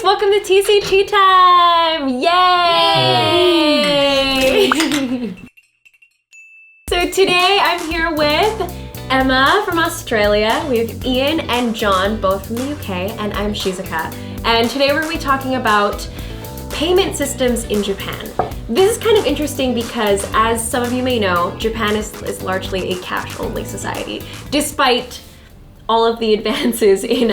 welcome to TCT time! Yay! So today I'm here with Emma from Australia. We have Ian and John, both from the UK, and I'm Shizuka. And today we're going to be talking about payment systems in Japan. This is kind of interesting because, as some of you may know, Japan is largely a cash-only society, despite all of the advances in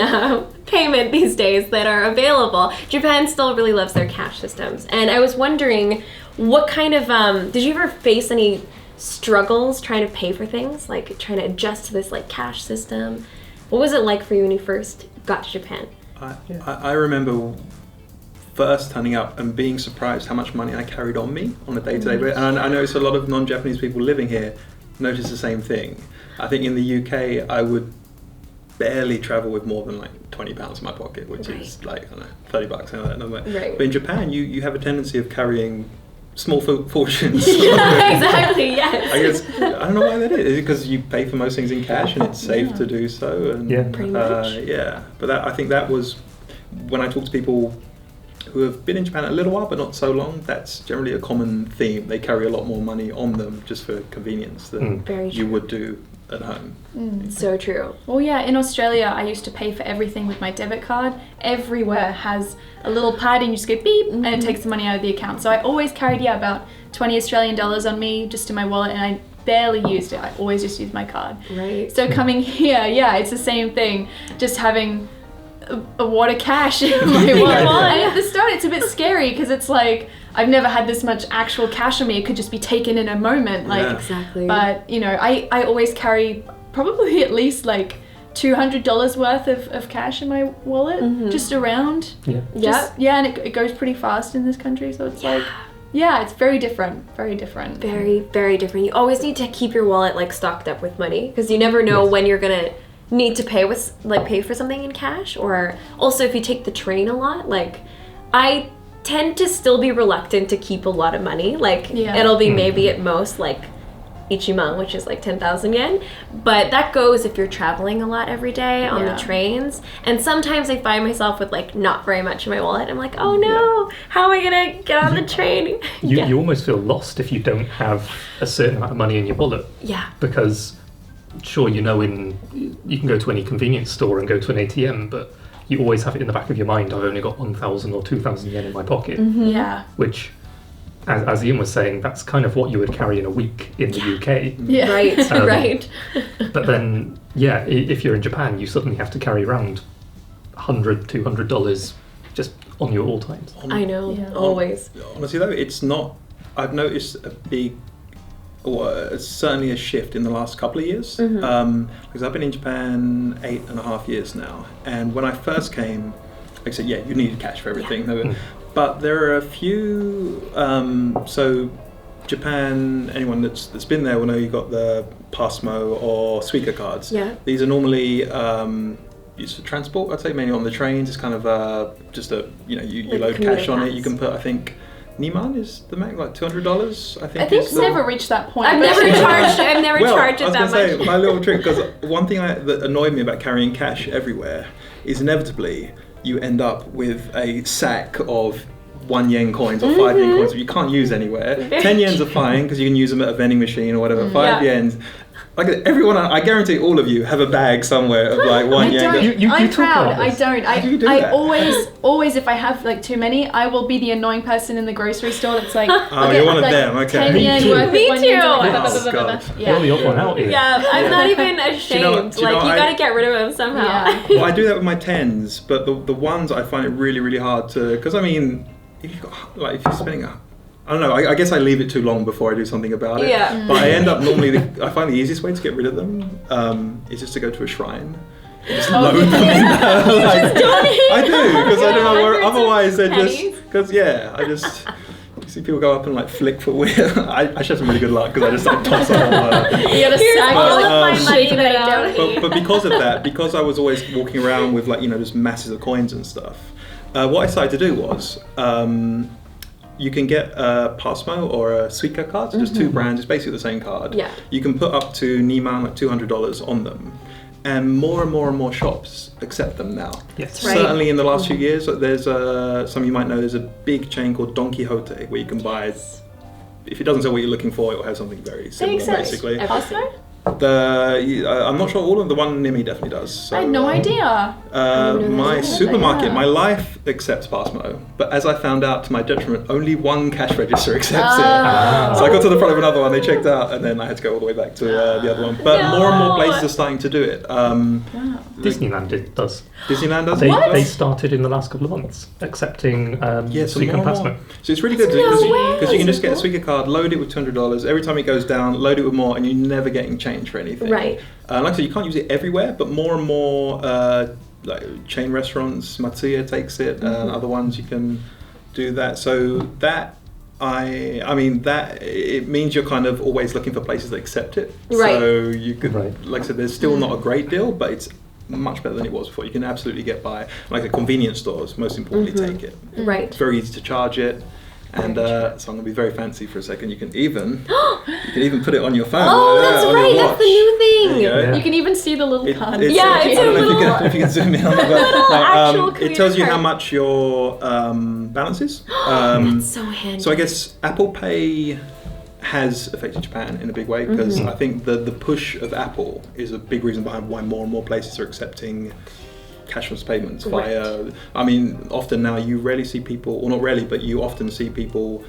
payment these days that are available. Japan still really loves their cash systems. And I was wondering, what kind of, did you ever face any struggles trying to pay for things? Like trying to adjust to this like cash system? What was it like for you when you first got to Japan? I remember first turning up and being surprised how much money I carried on me on a day-to-day basis. And I noticed a lot of non-Japanese people living here notice the same thing. I think in the UK, I would barely travel with more than like £20 in my pocket, which is like, I don't know, $30, something like that number. Right. But in Japan, you have a tendency of carrying small fortunes. Yeah, exactly, yes. I guess, I don't know why that is. Because you pay for most things in cash and it's safe to do so. And, Pretty much. Yeah, but I think that was, when I talk to people who have been in Japan a little while but not so long, that's generally a common theme. They carry a lot more money on them just for convenience than you would do at home. So true. Well, yeah, in Australia, I used to pay for everything with my debit card. Everywhere has a little pad and you just go beep and it takes the money out of the account. So I always carried, about 20 Australian dollars on me just in my wallet, and I barely used it. I always just used my card. Right. So coming here, it's the same thing. Just having a wad of cash in my wallet. And at the start, it's a bit scary because it's like, I've never had this much actual cash on me. It could just be taken in a moment. Exactly. But, I always carry probably at least like $200 worth of cash in my wallet, just around. And it goes pretty fast in this country. So it's it's very different. Very different. Very, very different. You always need to keep your wallet like stocked up with money because you never know when you're gonna need to pay for something in cash. Or also if you take the train a lot, like I tend to still be reluctant to keep a lot of money. It'll be maybe at most like ichiman, which is like 10,000 yen, but that goes if you're traveling a lot every day on the trains. And sometimes I find myself with like not very much in my wallet. I'm like, oh no, how am I gonna get on the train? You almost feel lost if you don't have a certain amount of money in your wallet. Yeah. Because sure, you can go to any convenience store and go to an ATM, but you always have it in the back of your mind, I've only got 1,000 or 2,000 yen in my pocket. Yeah. Which, as Ian was saying, that's kind of what you would carry in a week in the UK. Yeah. Right, right. But then, if you're in Japan, you suddenly have to carry around $100, $200 just on you at all times. I know, always. Honestly though, it's not, I've noticed certainly a shift in the last couple of years, because I've been in Japan 8.5 years now, and when I first came, like I said, you needed cash for everything, but there are a few, so Japan, anyone that's been there will know you got the Passmo or Suica cards. These are normally used for transport, I'd say, mainly on the trains. It's kind of you load cash on it, you can put, I think, Niman is the max, like $200. I think it's never reached that point. I've never charged it that much. I was going to say, my little trick, because one thing that annoyed me about carrying cash everywhere is inevitably you end up with a sack of 1 yen coins or 5 yen coins that you can't use anywhere. 10 yens are fine because you can use them at a vending machine or whatever. 5 yens. Like everyone, I guarantee all of you have a bag somewhere of like 1 yen. I'm proud. I don't. I always, if I have like too many, I will be the annoying person in the grocery store that's like, you're one of them. Okay. 10 yen worth. Me too. Oh, God. You're the odd one out here. Yeah, I'm not even ashamed. You gotta get rid of them somehow. Yeah. Well, I do that with my 10s, but the ones I find it really, really hard to, because I mean, if you're spending I don't know, I guess I leave it too long before I do something about it. Yeah. But I end up I find the easiest way to get rid of them is just to go to a shrine. Just load them in there. I do, because I don't know where, otherwise they're just, because I just, you see people go up and like flick for weird. I should have some really good luck because I just like toss it all. You gotta sack all of my money that I don't. But because of that, because I was always walking around with like, just masses of coins and stuff, what I decided to do was, you can get a Passmo or a Suica card, so just two brands, it's basically the same card. Yeah. You can put up to Niman, like $200 on them. and more shops accept them now. Yes. Right. Certainly in the last few years, there's some of you might know, there's a big chain called Don Quixote where you can buy, if it doesn't sell what you're looking for, it will have something very similar, basically. Costco? I'm not sure all of the one near me definitely does. So, I had no idea. My supermarket, Yeah. my Life accepts Passmo, but as I found out to my detriment, only one cash register accepts it. So I got to the front of another one, they checked out, and then I had to go all the way back to the other one. But more and more places are starting to do it. Disneyland does. Disneyland does They it. started in the last couple of months accepting So Suica and more and more. Passmo. So it's really good because you can just get a Suica card, load it with $200. Every time it goes down, load it with more, and you're never getting change for anything. Right. Like I said, you can't use it everywhere, but more and more like chain restaurants, Matsuya takes it, other ones you can do that. So that I mean that it means you're kind of always looking for places that accept it. Right. So you could, Right. like I said, there's still not a great deal, but it's much better than it was before. You can absolutely get by. Like the convenience stores, most importantly, take it. Right. It's very easy to charge it. And so I'm going to be very fancy for a second. You can even put it on your phone. Oh, that's on your right. That's watch. the new thing. There you go. Yeah. You can even see the little card. It's, Yeah, I it's don't a know little- if you can zoom in on it, actual but it tells you computer how card. much your balance is. That's so handy. So I guess Apple Pay has affected Japan in a big way because I think the push of Apple is a big reason behind why more and more places are accepting cashless payments via. I mean, often now you rarely see people, or not rarely, but you often see people.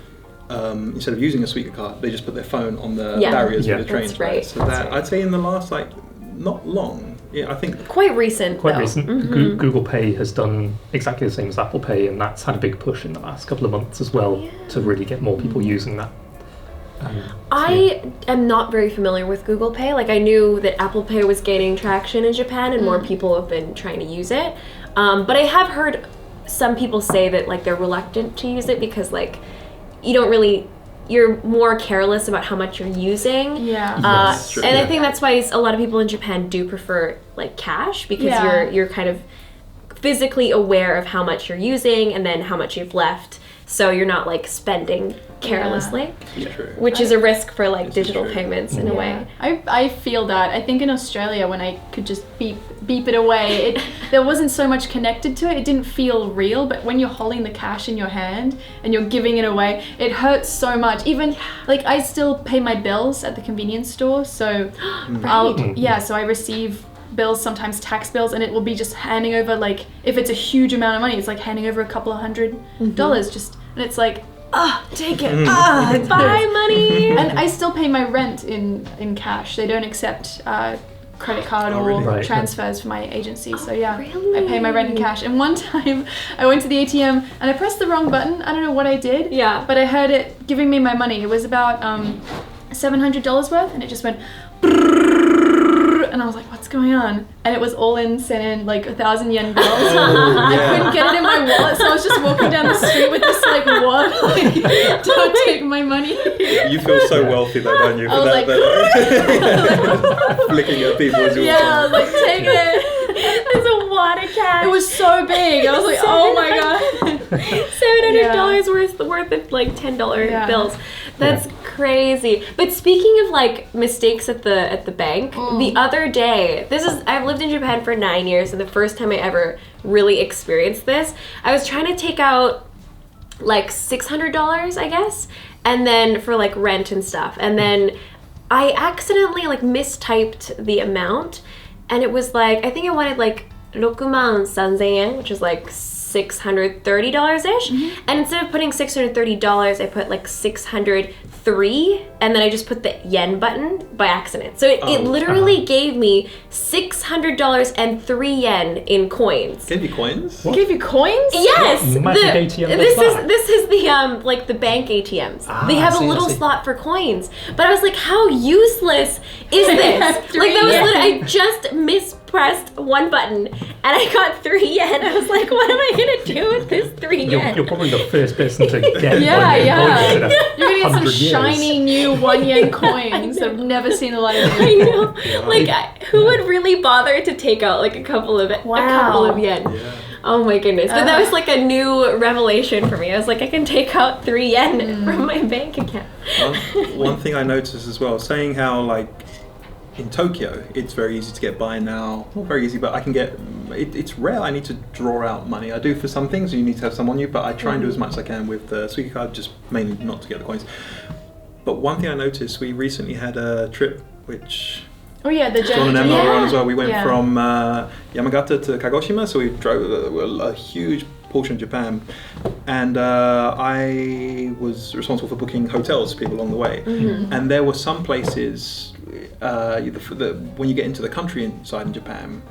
Instead of using a Suica card, they just put their phone on the barriers Yeah. for the trains. That's right. So That's that right. I'd say in the last not long. Yeah, I think Quite recent. Quite though. recent. Google Pay has done exactly the same as Apple Pay, and that's had a big push in the last couple of months as well to really get more people using that. I am not very familiar with Google Pay. Like I knew that Apple Pay was gaining traction in Japan and more people have been trying to use it. But I have heard some people say that like they're reluctant to use it because like you're more careless about how much you're using. Yeah. Yes, true, and I yeah. think that's why a lot of people in Japan do prefer like cash because Yeah. you're kind of physically aware of how much you're using and then how much you've left. So you're not like spending carelessly, it's true. which is a risk for like This is digital true. payments in a way. I feel that. I think in Australia when I could just beep it away, there wasn't so much connected to it. It didn't feel real, but when you're holding the cash in your hand and you're giving it away, it hurts so much. Even like I still pay my bills at the convenience store, so so I receive bills, sometimes tax bills, and it will be just handing over like if it's a huge amount of money, it's like handing over a couple of $100 just, and it's like take it. Bye money. And I still pay my rent in cash. They don't accept credit card or really? Right. transfers for my agency. So yeah, really? I pay my rent in cash. And one time I went to the ATM and I pressed the wrong button. I don't know what I did. Yeah. But I heard it giving me my money. It was about $700 worth, and it just went. And I was like, what's going on? And it was all in sent in like 1,000 yen bills. I couldn't get it in my wallet, so I was just walking down the street with this like, what? Like, don't take my money. You feel so wealthy though, don't you? I was like, flicking at people as you yeah, I was like, take it. There's a wad of cash. It was so big. I was like, oh my god. $700 worth of like $10 Yeah. bills. That's crazy. But speaking of like mistakes at the bank, the other day, I've lived in Japan for 9 years, and the first time I ever really experienced this, I was trying to take out like $600, I guess, and then for like rent and stuff, and then I accidentally like mistyped the amount, and it was like, I think I wanted like 63,000 yen, which is like $630-ish. And instead of putting $630, I put like 603, and then I just put the yen button by accident. So it literally gave me $600 and 3 yen in coins. Gave you coins? They gave you coins? Yes, Magic ATM this does is that. this is the like the bank ATMs. They have I a see, I little see. slot for coins, but I was like, how useless is this? have Like 3 that was yen. literally, I just mispressed one button and I got 3 yen. I was like, what am I gonna do with this 3 yen? You're probably the first person to get Yeah, one yen yeah. coins in You're gonna get some 100 years. shiny new 1 yen coins that have never seen the light of I day. know. Like, who would really bother to take out like a couple of yen? Yeah. Oh my goodness! But that was like a new revelation for me. I was like, I can take out 3 yen from my bank account. One thing I noticed as well, saying how like in Tokyo, it's very easy to get by now. Not very easy, but I can get. It's rare I need to draw out money. I do for some things. You need to have some on you, but I try and do as much as I can with the Suica card, just mainly not to get the coins. But one thing I noticed, we recently had a trip which. Oh yeah, the John and Emma were on as well. We went Yeah. from Yamagata to Kagoshima, so we drove a huge portion of Japan, and I was responsible for booking hotels for people along the way. And there were some places, when you get into the countryside in Japan,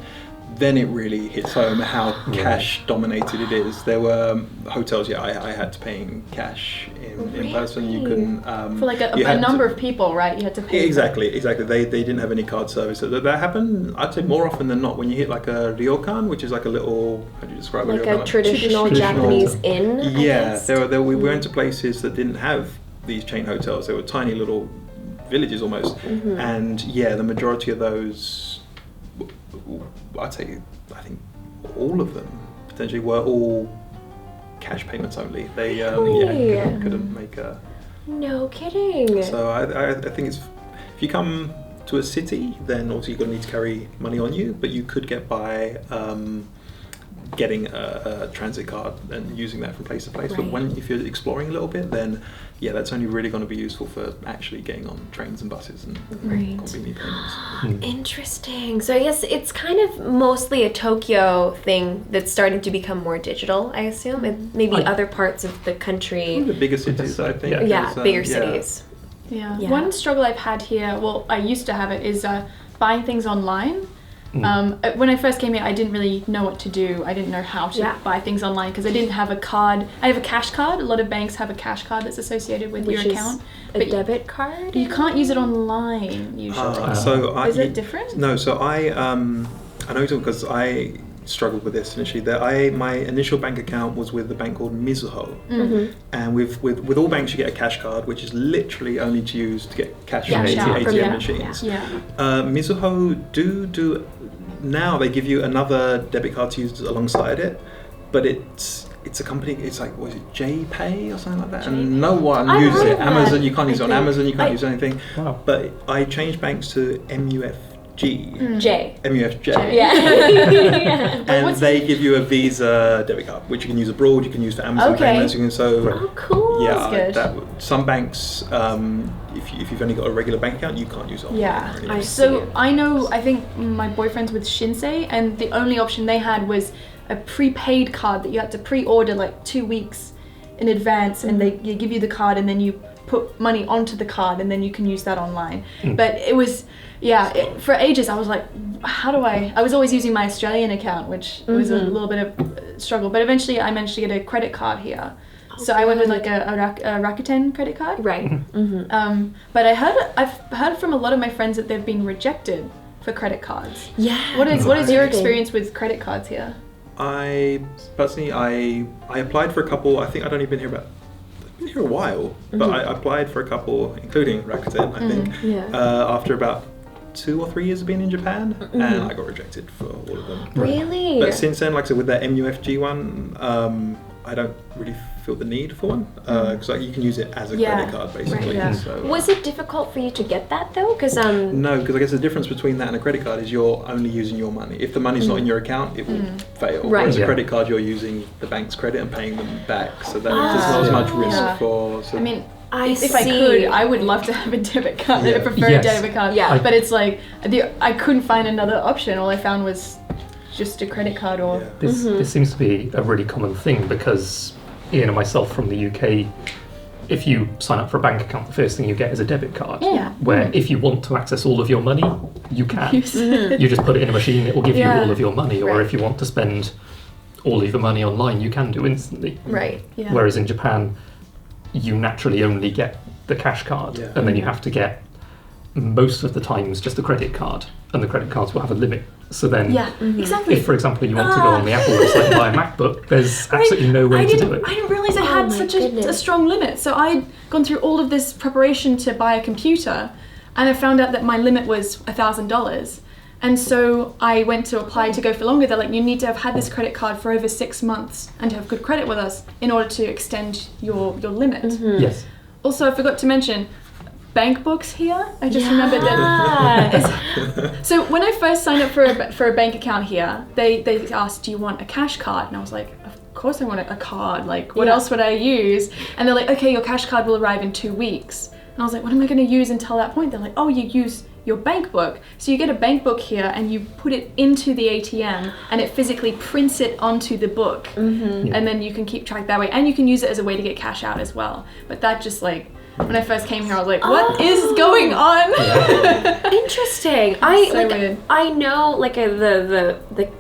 then it really hits home how cash dominated it is. There were hotels, I had to pay in cash in person. You couldn't for like you a had number to- of people, right? You had to pay. Exactly. They didn't have any card service. So that happened, I'd say, more often than not when you hit like a ryokan, which is like a little, how do you describe Like ryokan? a traditional Traditional- Japanese inn, I Yeah, guess. we went to places that didn't have these chain hotels. They were tiny little villages almost, and the majority of those, I think all of them potentially were all cash payments only. They Really? couldn't make a. No kidding. So I think it's, if you come to a city, then obviously you're going to need to carry money on you, but you could get by getting a transit card and using that from place to place. Right. But if you're exploring a little bit, then that's only really going to be useful for actually getting on trains and buses and Right. convenient payments. Interesting. So I guess it's kind of mostly a Tokyo thing that's starting to become more digital, I assume. And maybe other parts of the One of country. the bigger cities, I think. Yeah, is, bigger cities. Yeah. Yeah. One struggle I've had here, well, I used to have it, is buying things online. When I first came here, I didn't really know what to do. I didn't know how to buy things online because I didn't have a card. I have a cash card. A lot of banks have a cash card that's associated with Which your is account. a But debit card? you can't use it online usually. Is Is it different? No, so I know because I struggled with this initially. My initial bank account was with a bank called Mizuho, and with all banks you get a cash card, which is literally only to use to get cash from ATM machines. Yeah. Mizuho do now they give you another debit card to use alongside it, but it's a company. It's like, was it JPay or something like that? And no one I've uses heard it. of that, Amazon, you can't use it on I think. Amazon. You can't use anything. Wow. But I changed banks to MUFG. J. MUFJ. Yeah. And they give you a Visa debit card, which you can use abroad. You can use for Amazon Okay. payments. You can Oh, cool. yeah. That's good. Some banks, if you've only got a regular bank account, you can't use it. Yeah. Online or I anything. So I think my boyfriend's with Shinsei, and the only option they had was a prepaid card that you had to pre-order like 2 weeks in advance, and they give you the card, and then you put money onto the card, and then you can use that online. But it was, for ages I was like, how do I was always using my Australian account, which was a little bit of a struggle, but eventually I managed to get a credit card here. So I went with like a Rakuten credit card. Right. But I've heard from a lot of my friends that they've been rejected for credit cards. Yeah. What is your Interesting. experience with credit cards here? I personally, I applied for a couple. I think I'd only been here a while, but I applied for a couple, including Rakuten, I think, after about 2 or 3 years of being in Japan, and I got rejected for all of them. Really? But since then, like I said, with that MUFG one, I don't really feel the need for one, because you can use it as a credit card basically. yeah. So, Was it difficult for you to get that though? Because no, because I guess the difference between that and a credit card is you're only using your money. If the money's not in your account, it will fail. Right. Whereas a Yeah. credit card, you're using the bank's credit and paying them back, so that there's not as much risk Yeah. for. So I mean, I if I see. could, I would love to have a debit card. I Yeah. prefer Yes. a debit card. Yeah. But it's like I couldn't find another option. All I found was just a credit card or. Yeah. This seems to be a really common thing because Ian and myself from the UK, if you sign up for a bank account, the first thing you get is a debit card. Yeah. Where if you want to access all of your money, you can. Use You just put it in a machine, it will give Yeah. you all of your money. Or Right. if you want to spend all of your money online, you can do instantly. Right. Yeah. Whereas in Japan, you naturally only get the cash card, Yeah. and then you have to get most of the times just a credit card, and the credit cards will have a limit. So then, Yeah, exactly. if for example you want to go on the Apple website and buy a MacBook, there's absolutely no way to do it. I didn't realize it Oh had my such goodness. a strong limit. So I'd gone through all of this preparation to buy a computer, and I found out that my limit was $1,000. And so I went to apply to go for longer. They're like, you need to have had this credit card for over 6 months and to have good credit with us in order to extend your limit. Yes. Also, I forgot to mention, bank books here. I just remembered that. So when I first signed up for a bank account here, they asked, do you want a cash card? And I was like, of course I want a card. Like, what else would I use? And they're like, okay, your cash card will arrive in 2 weeks. And I was like, what am I going to use until that point? They're like, oh, you use your bank book. So you get a bank book here and you put it into the ATM and it physically prints it onto the book. And then you can keep track that way. And you can use it as a way to get cash out as well. But that just like, when I first came here, I was like, what is going on? Interesting. Weird. I know like the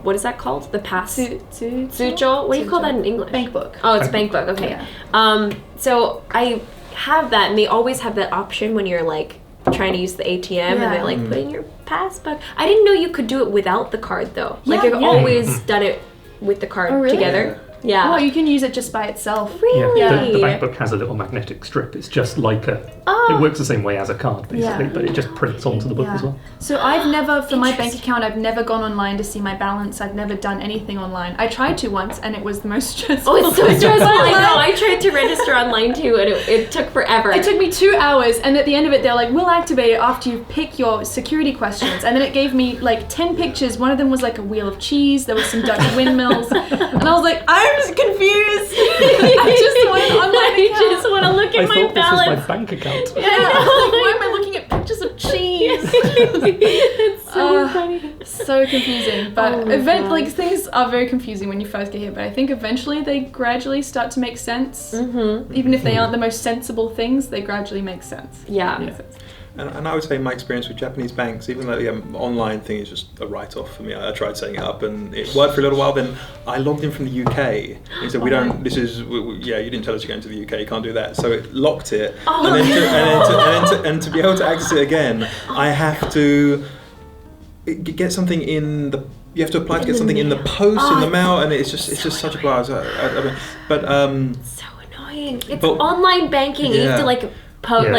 what is that called? The pass. Sujo? What do you call that in English? Bank book. Oh, it's bank book. Okay. Yeah. So I have that, and they always have that option when you're like trying to use the ATM, and they're like, put in your passbook. I didn't know you could do it without the card though. Like I've always done it with the card together. Yeah. Oh, you can use it just by itself. Really? Yeah. The bank book has a little magnetic strip. It's just like it works the same way as a card basically, but it just prints onto the book as well. So I've never, for my bank account, I've never gone online to see my balance. I've never done anything online. I tried to once and it was the most stressful. Oh, it's so stressful. I know. I tried to register online too and it took forever. It took me 2 hours and at the end of it, they're like, we'll activate it after you pick your security questions. And then it gave me like 10 pictures. One of them was like a wheel of cheese. There was some Dutch windmills. And I was like, I'm just confused. I just want an online account. I just want to look at my balance. This was my bank account. Yeah, like, why am I looking at pictures of cheese? It's so funny. So confusing. But like things are very confusing when you first get here. But I think eventually they gradually start to make sense. Even if they aren't the most sensible things, they gradually make sense. Yeah. And I would say my experience with Japanese banks, even though the online thing is just a write-off for me, I tried setting it up and it worked for a little while. Then I logged in from the UK and he said, you didn't tell us you're going to the UK, you can't do that. So it locked it. And to be able to access it again, I have to get something in the... You have to apply to get something in the post, in the mail, and it's just such a blast. So annoying. It's online banking. You have to like...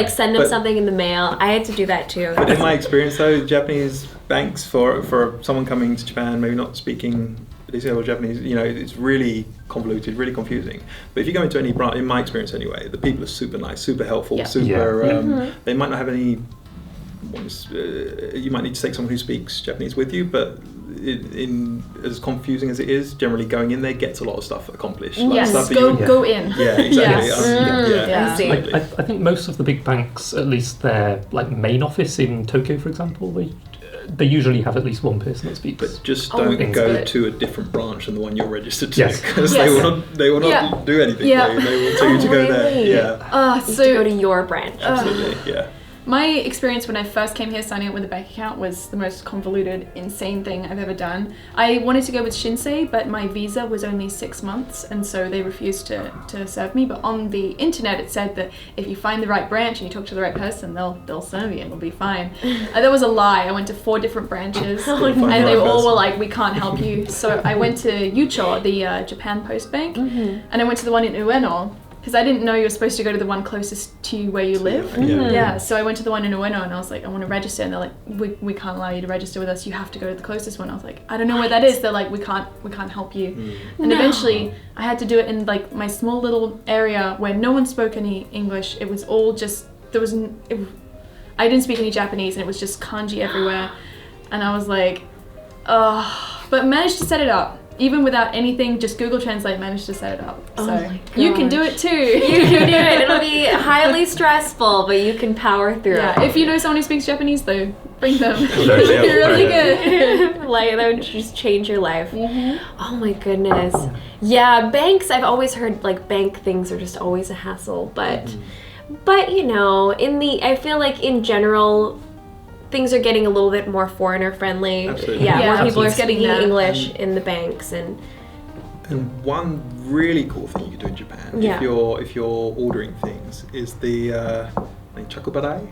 send them something in the mail. I had to do that too. But in my experience though, Japanese banks for someone coming to Japan, maybe not speaking or Japanese, it's really convoluted, really confusing. But if you go into any branch, in my experience anyway, the people are super nice, super helpful, they might not have any you might need to take someone who speaks Japanese with you, but in as confusing as it is, generally going in there gets a lot of stuff accomplished. Stuff go in. Yeah, exactly. Yes. I think most of the big banks, at least their like main office in Tokyo, for example, they usually have at least one person that speaks. But just don't go to a different branch than the one you're registered to, because they will not do anything. Yeah. They will tell you to go there. Yeah. So to go to your branch. Absolutely. Yeah. My experience when I first came here signing up with a bank account was the most convoluted, insane thing I've ever done. I wanted to go with Shinsei, but my visa was only 6 months, and so they refused to serve me. But on the internet, it said that if you find the right branch and you talk to the right person, they'll serve you and it'll be fine. That was a lie. I went to 4 different branches, and they all were like, we can't help you. So I went to Yucho, the Japan Post Bank, and I went to the one in Ueno, because I didn't know you were supposed to go to the one closest to you where you live. So I went to the one in Ueno and I was like, I want to register, and they're like, we can't allow you to register with us, you have to go to the closest one. I was like, I don't know where that is. They're like, we can't help you. And eventually I had to do it in like my small little area where no one spoke any English. It was all just, I didn't speak any Japanese and it was just kanji everywhere. And I was like, but managed to set it up. Even without anything, just Google Translate managed to set it up. So you can do it too. You can do it. It'll be highly stressful, but you can power through it. If you know someone who speaks Japanese though, bring them. They're really good. Like, that would just change your life. Oh my goodness. Yeah, banks, I've always heard like bank things are just always a hassle, but I feel like in general, things are getting a little bit more foreigner friendly. Absolutely. More people are speaking English in the banks and one really cool thing you can do in Japan if you're ordering things is the chakubadai.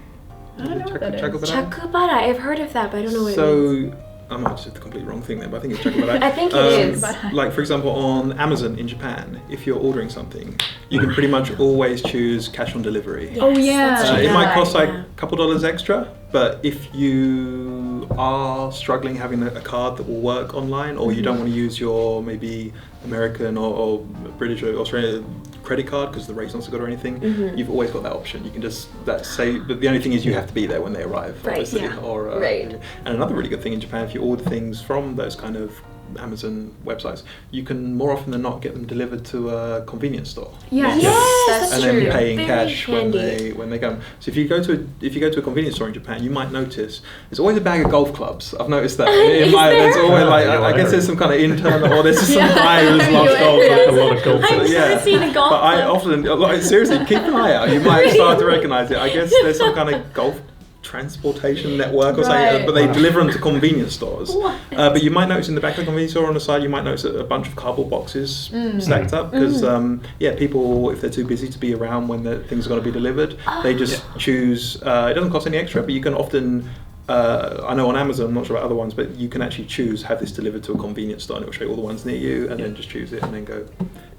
I don't know what that is. Chakubadai. I've heard of that, but I don't know what it means. I might just have the complete wrong thing there, but I think it's chakubadai. I think it is. Like, for example, on Amazon in Japan, if you're ordering something, you can pretty much always choose cash on delivery. Yes, it might cost like a couple dollars extra, but if you are struggling having a card that will work online, or you don't want to use your maybe American or British or Australian credit card because the rate's not so good or anything, you've always got that option. You can just say, but the only thing is you have to be there when they arrive, Right, obviously. yeah. Or, Right. And another really good thing in Japan, if you order things from those kind of Amazon websites, you can more often than not get them delivered to a convenience store. Yes, Yes, that's And true. then pay in Very cash handy. when they come. So if you go to a convenience store in Japan, you might notice there's always a bag of golf clubs. I've noticed that. Is There's there? always like Yeah, I guess there's some kind of internal or there's some Yeah. guy who's loves Yeah. golf. Yeah. A lot of golf. I've never seen a golf But I club. often, like, seriously, keep an eye out. You might start to recognise it. I guess there's some kind of golf transportation network or something, Right. but they deliver them to convenience stores. What? But you might notice in the back of the convenience store on the side, you might notice a bunch of cardboard boxes stacked up because, people, if they're too busy to be around when the things are going to be delivered, they just choose. It doesn't cost any extra, but you can often. I know on Amazon, I'm not sure about other ones, but you can actually choose have this delivered to a convenience store and it'll show you all the ones near you and then just choose it and then go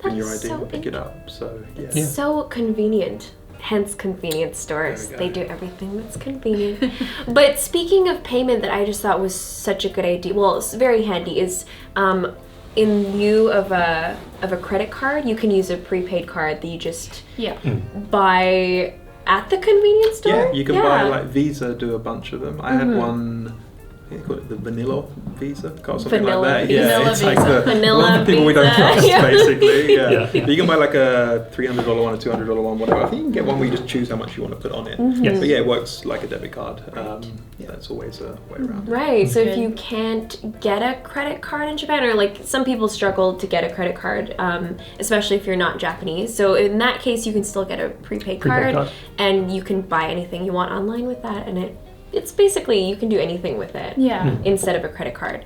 bring your That's ID so and pick it up. So yeah. Yeah. So convenient. Hence convenience stores. There we They go. do everything that's convenient. But speaking of payment that I just thought was such a good idea, well, it's very handy, is in lieu of a credit card, you can use a prepaid card that you just Yeah. buy at the convenience store. Yeah, you can buy, like, Visa do a bunch of them. I had one, I think they call it the Vanilla Visa card, something Vanilla like that. Visa. Yeah, it's like Vanilla the Vanilla one for people we don't Visa. trust, Yeah. basically. Yeah. Yeah. But you can buy like a $300 one, a $200 one, whatever. I think you can get one where you just choose how much you want to put on it. Yes. But yeah, it works like a debit card. That's always a way around. Right, so if Good. you can't get a credit card in Japan, or like some people struggle to get a credit card, especially if you're not Japanese. So in that case, you can still get a prepaid card, card. and you can buy anything you want online with that, and it's basically you can do anything with it Yeah. instead of a credit card.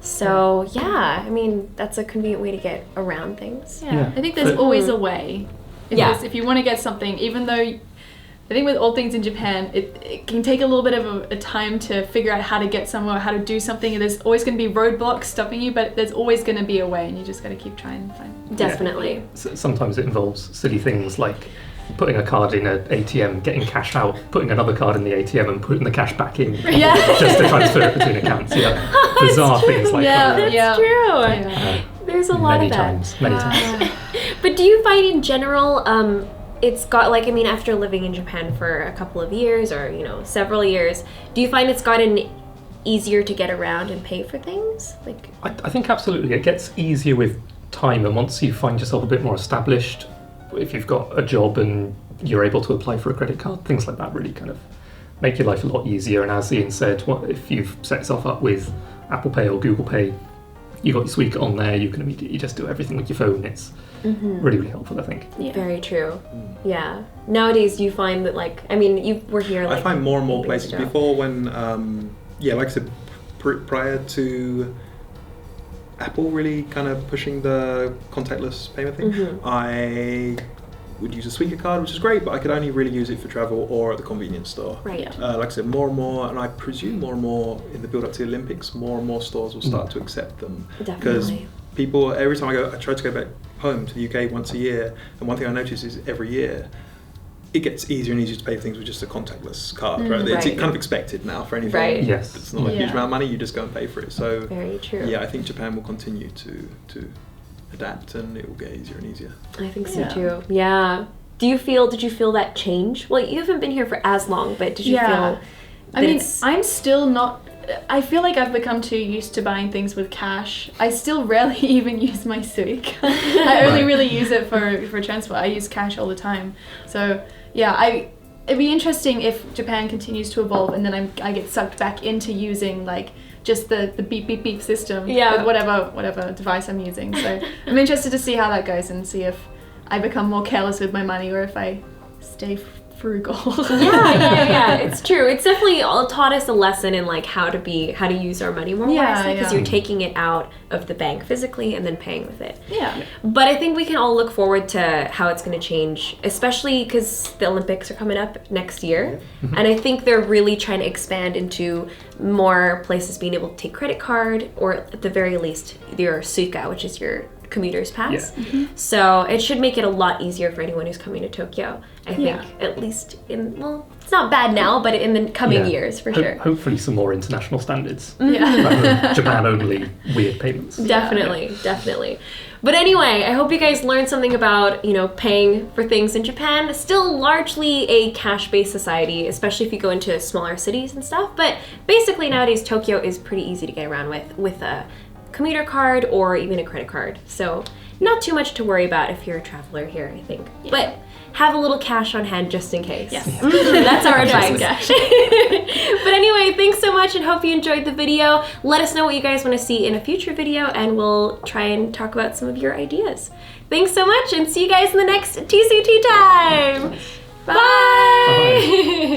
So yeah, I mean that's a convenient way to get around things. Yeah. Yeah. I think there's But- always a way. Yeah. If you want to get something, even though I think with all things in Japan, it can take a little bit of a time to figure out how to get somewhere, how to do something. And there's always going to be roadblocks stopping you, but there's always going to be a way, and you just got to keep trying and find. Definitely. Sometimes it involves silly things like putting a card in an ATM, getting cash out, putting another card in the ATM and putting the cash back in Yeah. just to transfer it between accounts. Yeah. Bizarre things like Yeah. that. That's true. Yeah. There's a lot Many of that. times. But do you find in general, it's got like, I mean, after living in Japan for a couple of years or, several years, do you find it's gotten easier to get around and pay for things? Like, I think absolutely. It gets easier with time, and once you find yourself a bit more established, if you've got a job and you're able to apply for a credit card, things like that really kind of make your life a lot easier. And as Ian said, if you've set yourself up with Apple Pay or Google Pay, you got your Suica on there, you can immediately just do everything with your phone. It's really, really helpful, I think. Yeah. very true. Yeah. Nowadays, you find that, like, I mean, you were here, like, I find more and more 8 places years ago. before when, like I said, prior to Apple really kind of pushing the contactless payment thing, I would use a Suica card, which is great, but I could only really use it for travel or at the convenience store. Right. Like I said, more and more, and I presume more and more in the build up to the Olympics, more and more stores will start to accept them. Because Definitely. people, every time I try to go back home to the UK once a year, and one thing I notice is every year, it gets easier and easier to pay for things with just a contactless card, right? It's Right. kind of expected now for anything. Right. Yes. It's not a huge Yeah. amount of money, you just go and pay for it. So Very true. yeah, I think Japan will continue to adapt and it will get easier and easier. I think so Yeah. too. Yeah. Did you feel that change? Well, you haven't been here for as long, but did you feel I that mean, it's- I'm still not. I feel like I've become too used to buying things with cash. I still rarely even use my Suica. I only Right. really use it for transport. I use cash all the time. So yeah, it'd be interesting if Japan continues to evolve and then I get sucked back into using like just the beep beep beep system Yeah. with whatever device I'm using. So I'm interested to see how that goes and see if I become more careless with my money or if I stay frugal. yeah, it's true. It's definitely taught us a lesson in like how to use our money more Yeah, wisely because yeah. you're taking it out of the bank physically and then paying with it. Yeah. But I think we can all look forward to how it's going to change, especially because the Olympics are coming up next year. And I think they're really trying to expand into more places being able to take credit card or at the very least your Suica, which is your commuter's pass. Yeah. So it should make it a lot easier for anyone who's coming to Tokyo. I think Yeah. at least it's not bad now, but in the coming Yeah. years for sure. Hopefully some more international standards Yeah. rather than Japan only weird payments. Definitely. But anyway, I hope you guys learned something about, paying for things in Japan. Still largely a cash-based society, especially if you go into smaller cities and stuff. But basically nowadays, Tokyo is pretty easy to get around with a commuter card or even a credit card. So not too much to worry about if you're a traveler here, I think. Yeah. But have a little cash on hand just in case. Yes. That's our advice. Cash. But anyway, thanks so much and hope you enjoyed the video. Let us know what you guys want to see in a future video and we'll try and talk about some of your ideas. Thanks so much and see you guys in the next TCT time. Bye. Bye.